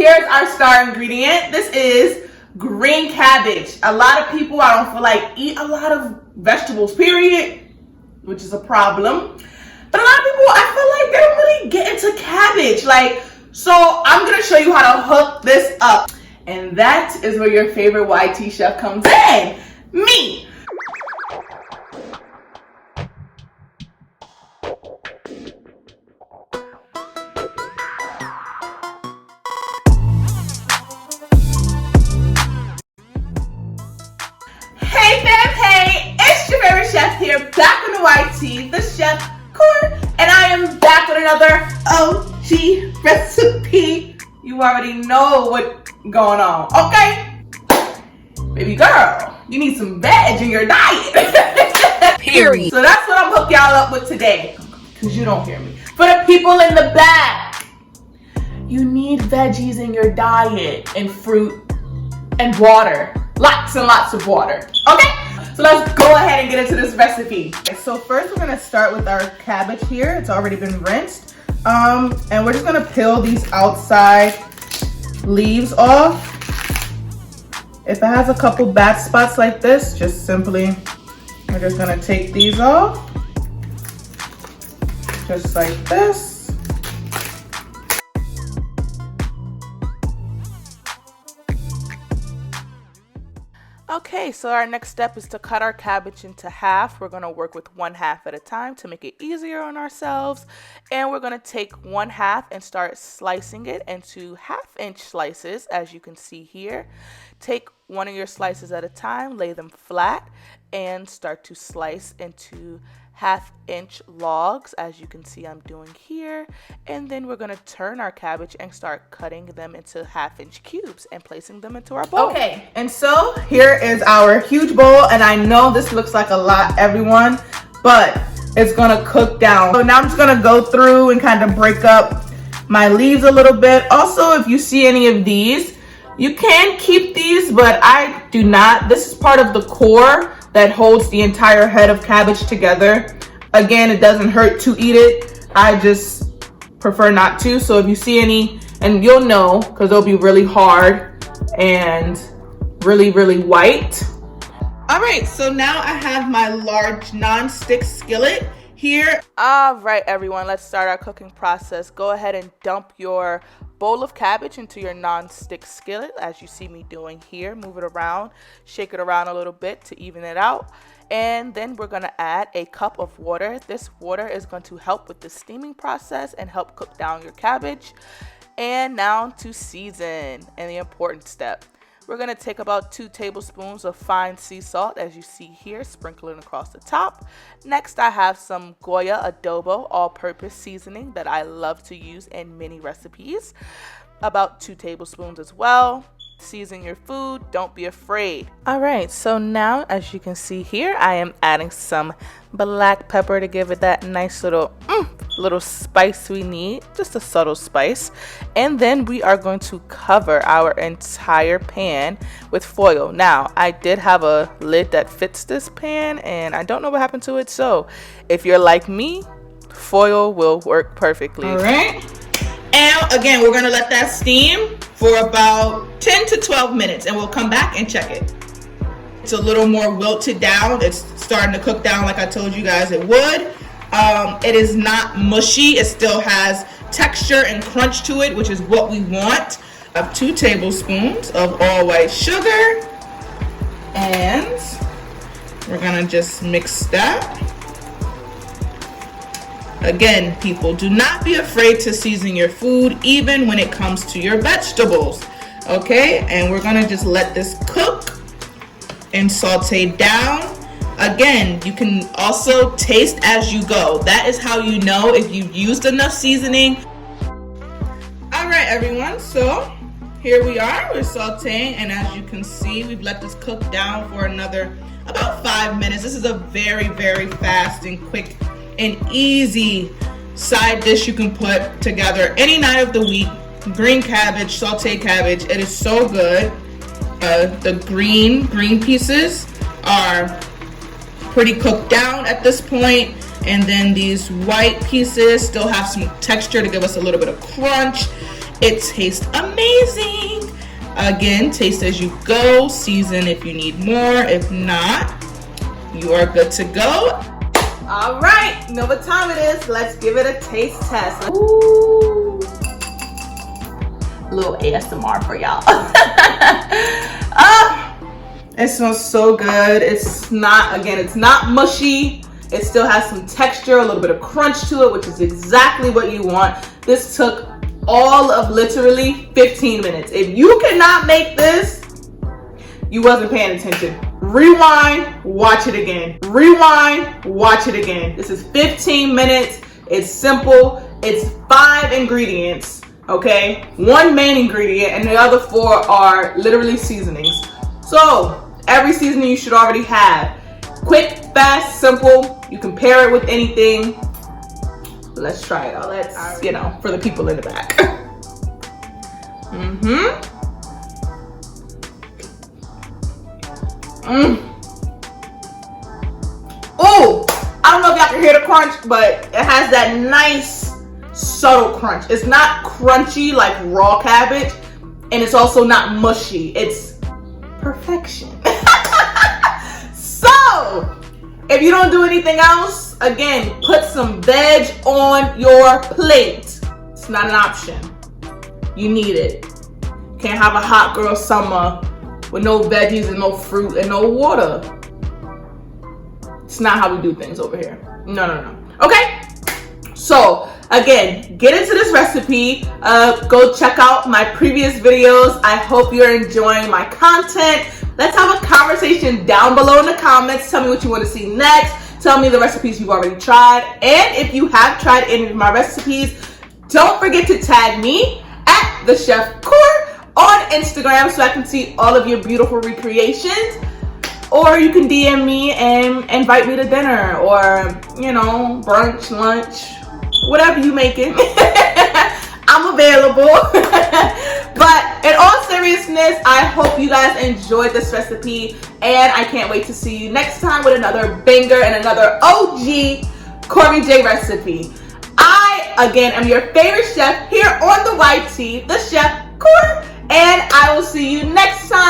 Here's our star ingredient. This is green cabbage. A lot of people, I don't feel like, eat a lot of vegetables, period, which is a problem. But a lot of people, I feel like they don't really get into cabbage. So I'm gonna show you how to hook this up. And that is where your favorite YT chef comes in, me. Hey, it's your favorite chef here, back on the YT, the Chef Core, and I am back with another OG recipe. You already know what's going on, okay? Baby girl, you need some veg in your diet. Period. So that's what I'm hooking y'all up with today, because you don't hear me. For the people in the back, you need veggies in your diet, and fruit, and water. Lots and lots of water, okay? So let's go ahead and get into this recipe. So first we're gonna start with our cabbage here. It's already been rinsed. And we're just gonna peel these outside leaves off. If it has a couple bad spots like this, just simply, we're just gonna take these off. Just like this. Okay, so our next step is to cut our cabbage into half. We're going to work with 1/2 at a time to make it easier on ourselves. And we're going to take 1/2 and start slicing it into 1/2-inch slices, as you can see here. Take one of your slices at a time, lay them flat, and start to slice into 1/2-inch logs, as you can see I'm doing here. And then we're going to turn our cabbage and start cutting them into 1/2-inch cubes and placing them into our bowl. Okay, and so here is our huge bowl, and I know this looks like a lot, everyone, but it's going to cook down. So now I'm just going to go through and kind of break up my leaves a little bit. Also, if you see any of these, you can keep these, but I do not. This is part of the core that holds the entire head of cabbage together. Again, it doesn't hurt to eat it. I just prefer not to. So if you see any, and you'll know, because they'll be really hard and really, really white. All right, so now I have my large non-stick skillet here. All right, everyone, let's start our cooking process. Go ahead and dump your bowl of cabbage into your non-stick skillet, as you see me doing here. Move it around, shake it around a little bit to even it out. And then we're going to add a cup of water. This water is going to help with the steaming process and help cook down your cabbage. And now to season, and the important step. We're going to take about 2 tablespoons of fine sea salt, as you see here, sprinkling across the top. Next, I have some Goya Adobo all-purpose seasoning that I love to use in many recipes. About 2 tablespoons as well. Season your food, don't be afraid. All right, so now, as you can see here, I am adding some black pepper to give it that nice little spice we need, just a subtle spice. And then we are going to cover our entire pan with foil. Now, I did have a lid that fits this pan, and I don't know what happened to it, so if you're like me, foil will work perfectly. All right, and again, we're gonna let that steam for about 10 to 12 minutes, and we'll come back and check it. It's a little more wilted down. It's starting to cook down like I told you guys it would. It is not mushy. It still has texture and crunch to it, which is what we want. I have 2 tablespoons of all white sugar, and we're gonna just mix that. Again, people, do not be afraid to season your food, even when it comes to your vegetables. Okay, and we're gonna just let this cook and saute down. Again, you can also taste as you go. That is how you know if you've used enough seasoning. All right, everyone, so here we are, we're sauteing, and as you can see, we've let this cook down for another about 5 minutes. This is a very, very fast and quick and easy side dish you can put together any night of the week. Green cabbage, sauteed cabbage, it is so good. The green pieces are pretty cooked down at this point, and then these white pieces still have some texture to give us a little bit of crunch. It tastes amazing. Again, taste as you go. Season if you need more. If not, you are good to go. All right, you know what time it is. Let's give it a taste test. Ooh. A little ASMR for y'all. It smells so good. It's not, again, it's not mushy. It still has some texture, a little bit of crunch to it, which is exactly what you want. This took all of literally 15 minutes. If you cannot make this, you wasn't paying attention. Rewind, watch it again. Rewind, watch it again. This is 15 minutes. It's simple. It's 5 ingredients, okay? 1 main ingredient and the other 4 are literally seasonings. So every seasoning you should already have. Quick, fast, simple. You can pair it with anything. Let's try it out. Let's, you know, for the people in the back. Oh, I don't know if y'all can hear the crunch, but it has that nice subtle crunch. It's not crunchy like raw cabbage, and it's also not mushy. It's perfection. So if you don't do anything else, again, put some veg on your plate. It's not an option. You need it. You can't have a hot girl summer with no veggies and no fruit and no water. It's not how we do things over here. No. Okay? So again, get into this recipe. Go check out my previous videos. I hope you're enjoying my content. Let's have a conversation down below in the comments. Tell me what you want to see next. Tell me the recipes you've already tried. And if you have tried any of my recipes, don't forget to tag me at the Chef Core on Instagram so I can see all of your beautiful recreations. Or you can DM me and invite me to dinner or, you know, brunch, lunch, whatever you making. I'm available. But in all seriousness, I hope you guys enjoyed this recipe, and I can't wait to see you next time with another banger and another OG Corey J recipe. I, again, am your favorite chef here on the YT, the Chef Core, and I will see you next time.